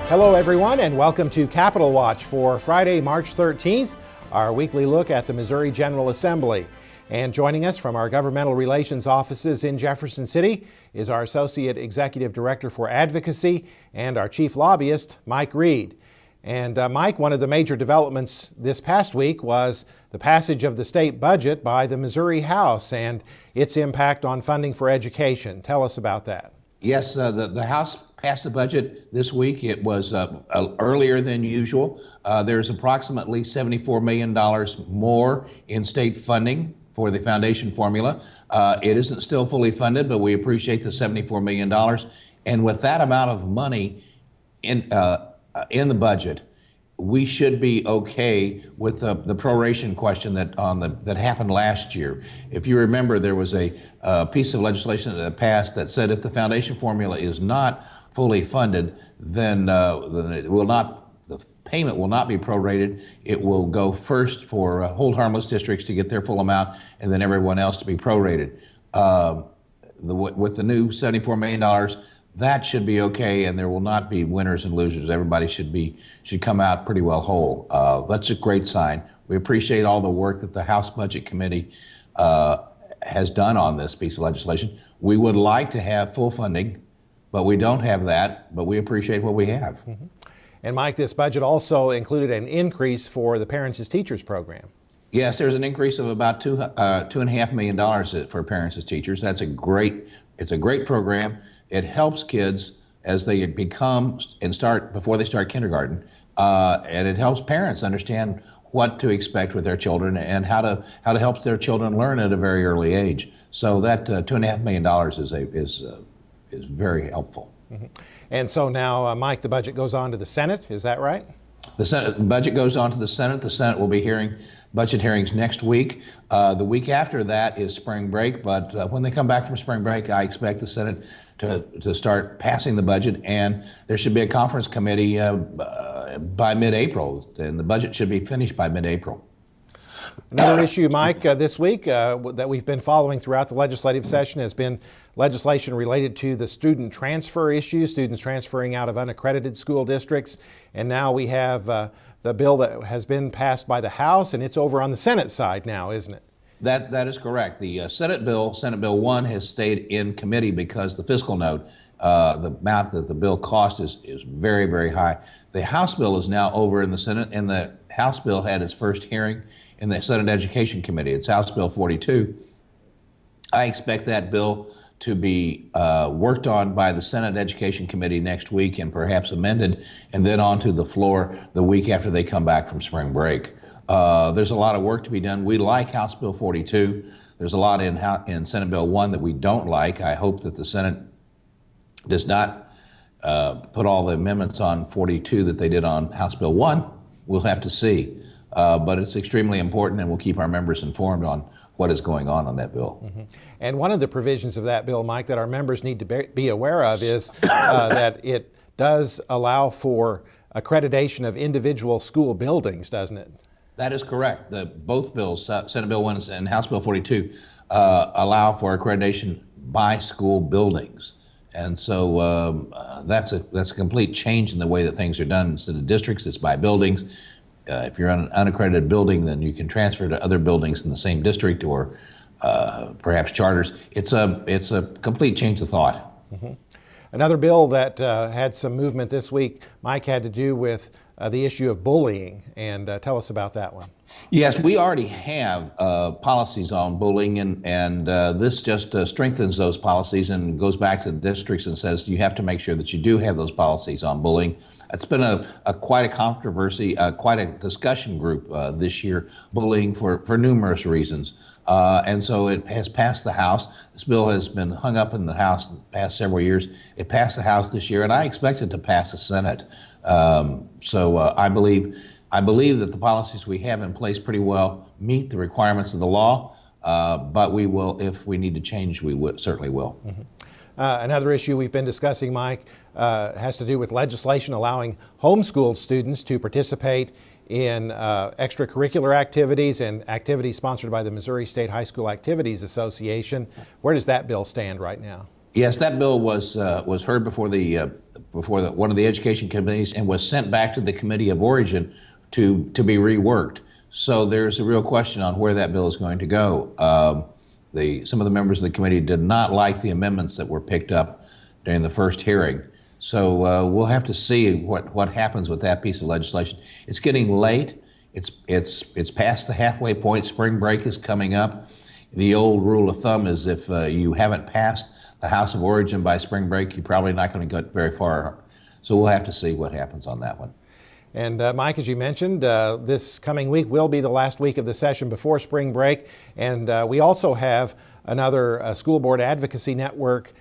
Hello everyone, and welcome to Capitol Watch for Friday, March 13th, our weekly look at the Missouri General Assembly. And joining us from our governmental relations offices in Jefferson City is our Associate Executive Director for Advocacy and our Chief Lobbyist, Mike Reed. And Mike, one of the major developments this past week was the passage of the state budget by the Missouri House and its impact on funding for education. Tell us about that. Yes, the House passed the budget this week. It was earlier than usual. There's approximately $74 million more in state funding for the foundation formula. It isn't still fully funded, but we appreciate the $74 million. And with that amount of money in the budget, we should be okay with the proration question that happened last year. If you remember, there was a piece of legislation that passed that said if the foundation formula is not fully funded, then the payment will not be prorated. It will go first for hold harmless districts to get their full amount, and then everyone else to be prorated. With the new $74 million, that should be okay, and there will not be winners and losers. Everybody should come out pretty well whole. That's a great sign. We appreciate all the work that the House Budget Committee has done on this piece of legislation. We would like to have full funding, but we don't have that, but we appreciate what we have. Mm-hmm. And Mike, this budget also included an increase for the Parents as Teachers program. Yes, there's an increase of about $2.5 million for Parents as Teachers. It's a great program. It helps kids as they become and start before they start kindergarten, and it helps parents understand what to expect with their children and how to help their children learn at a very early age. So that $2.5 million is very helpful. Mm-hmm. And so now, Mike, the budget goes on to the Senate. Is that right? The budget goes on to the Senate. The Senate will be hearing budget hearings next week. The week after that is spring break, but when they come back from spring break, I expect the Senate to start passing the budget, and there should be a conference committee by mid-April, and the budget should be finished by mid-April. Another issue, Mike, this week that we've been following throughout the legislative session has been legislation related to the student transfer issue, students transferring out of unaccredited school districts. And now we have the bill that has been passed by the House, and it's over on the Senate side now, isn't it? That is correct. The Senate Bill 1, has stayed in committee because the fiscal note, the amount that the bill cost is very, very high. The House bill is now over in the Senate, and the House bill had its first hearing in the Senate Education Committee. It's House Bill 42. I expect that bill to be worked on by the Senate Education Committee next week and perhaps amended, and then onto the floor the week after they come back from spring break. There's a lot of work to be done. We like House Bill 42. There's a lot in Senate Bill 1 that we don't like. I hope that the Senate does not put all the amendments on 42 that they did on House Bill 1. We'll have to see. But it's extremely important, and we'll keep our members informed on what is going on that bill. Mm-hmm. And one of the provisions of that bill, Mike, that our members need to be aware of is that it does allow for accreditation of individual school buildings, doesn't it? That is correct. Both bills, Senate Bill 1 and House Bill 42, allow for accreditation by school buildings. And so that's a complete change in the way that things are done. Instead of districts, it's by buildings. If you're on an unaccredited building, then you can transfer to other buildings in the same district or perhaps charters. It's a complete change of thought. Mm-hmm. Another bill that had some movement this week, Mike, had to do with the issue of bullying, and tell us about that one. Yes, we already have policies on bullying, and this just strengthens those policies and goes back to the districts and says you have to make sure that you do have those policies on bullying. It's been quite a controversy, quite a discussion group this year, bullying for numerous reasons. And so it has passed the House. This bill has been hung up in the House the past several years. It passed the House this year, and I expect it to pass the Senate. I believe that the policies we have in place pretty well meet the requirements of the law, but we will, if we need to change, certainly will. Mm-hmm. Another issue we've been discussing, Mike, has to do with legislation allowing homeschooled students to participate in extracurricular activities and activities sponsored by the Missouri State High School Activities Association. Where does that bill stand right now? Yes, that bill was heard before one of the education committees and was sent back to the Committee of Origin to be reworked. So there's a real question on where that bill is going to go. Some of the members of the committee did not like the amendments that were picked up during the first hearing. So we'll have to see what happens with that piece of legislation. It's getting late. It's past the halfway point. Spring break is coming up. The old rule of thumb is if you haven't passed the House of Origin by spring break, you're probably not going to get very far. So we'll have to see what happens on that one. And Mike, as you mentioned, this coming week will be the last week of the session before spring break. And we also have another School Board Advocacy Network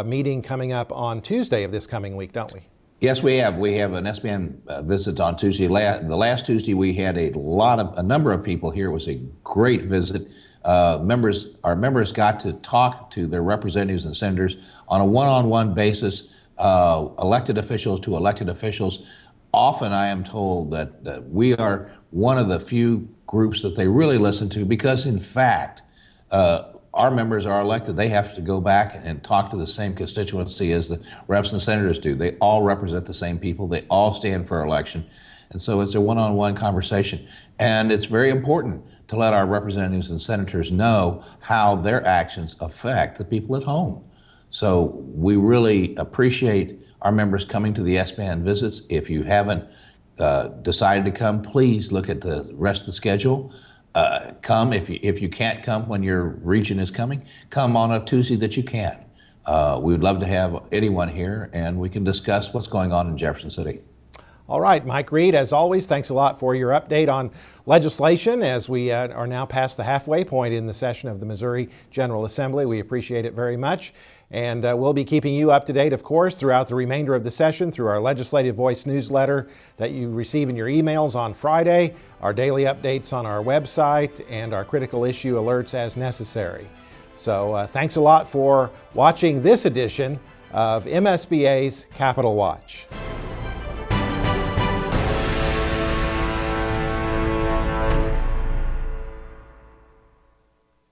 meeting coming up on Tuesday of this coming week, don't we? Yes, we have. We have an SBN visit on Tuesday. The last Tuesday we had a number of people here. It was a great visit. Our members got to talk to their representatives and senators on a one-on-one basis, elected officials to elected officials. Often I am told that we are one of the few groups that they really listen to because, in fact, our members are elected. They have to go back and talk to the same constituency as the reps and senators do. They all represent the same people. They all stand for election. And so it's a one-on-one conversation. And it's very important to let our representatives and senators know how their actions affect the people at home. So we really appreciate our members coming to the SBAN visits. If you haven't decided to come, please look at the rest of the schedule. Come if you can't come when your region is coming, come on a Tuesday that you can. We would love to have anyone here and we can discuss what's going on in Jefferson City. All right, Mike Reed, as always, thanks a lot for your update on legislation as we are now past the halfway point in the session of the Missouri General Assembly. We appreciate it very much. And we'll be keeping you up to date, of course, throughout the remainder of the session through our Legislative Voice newsletter that you receive in your emails on Friday, our daily updates on our website, and our critical issue alerts as necessary. So thanks a lot for watching this edition of MSBA's Capitol Watch.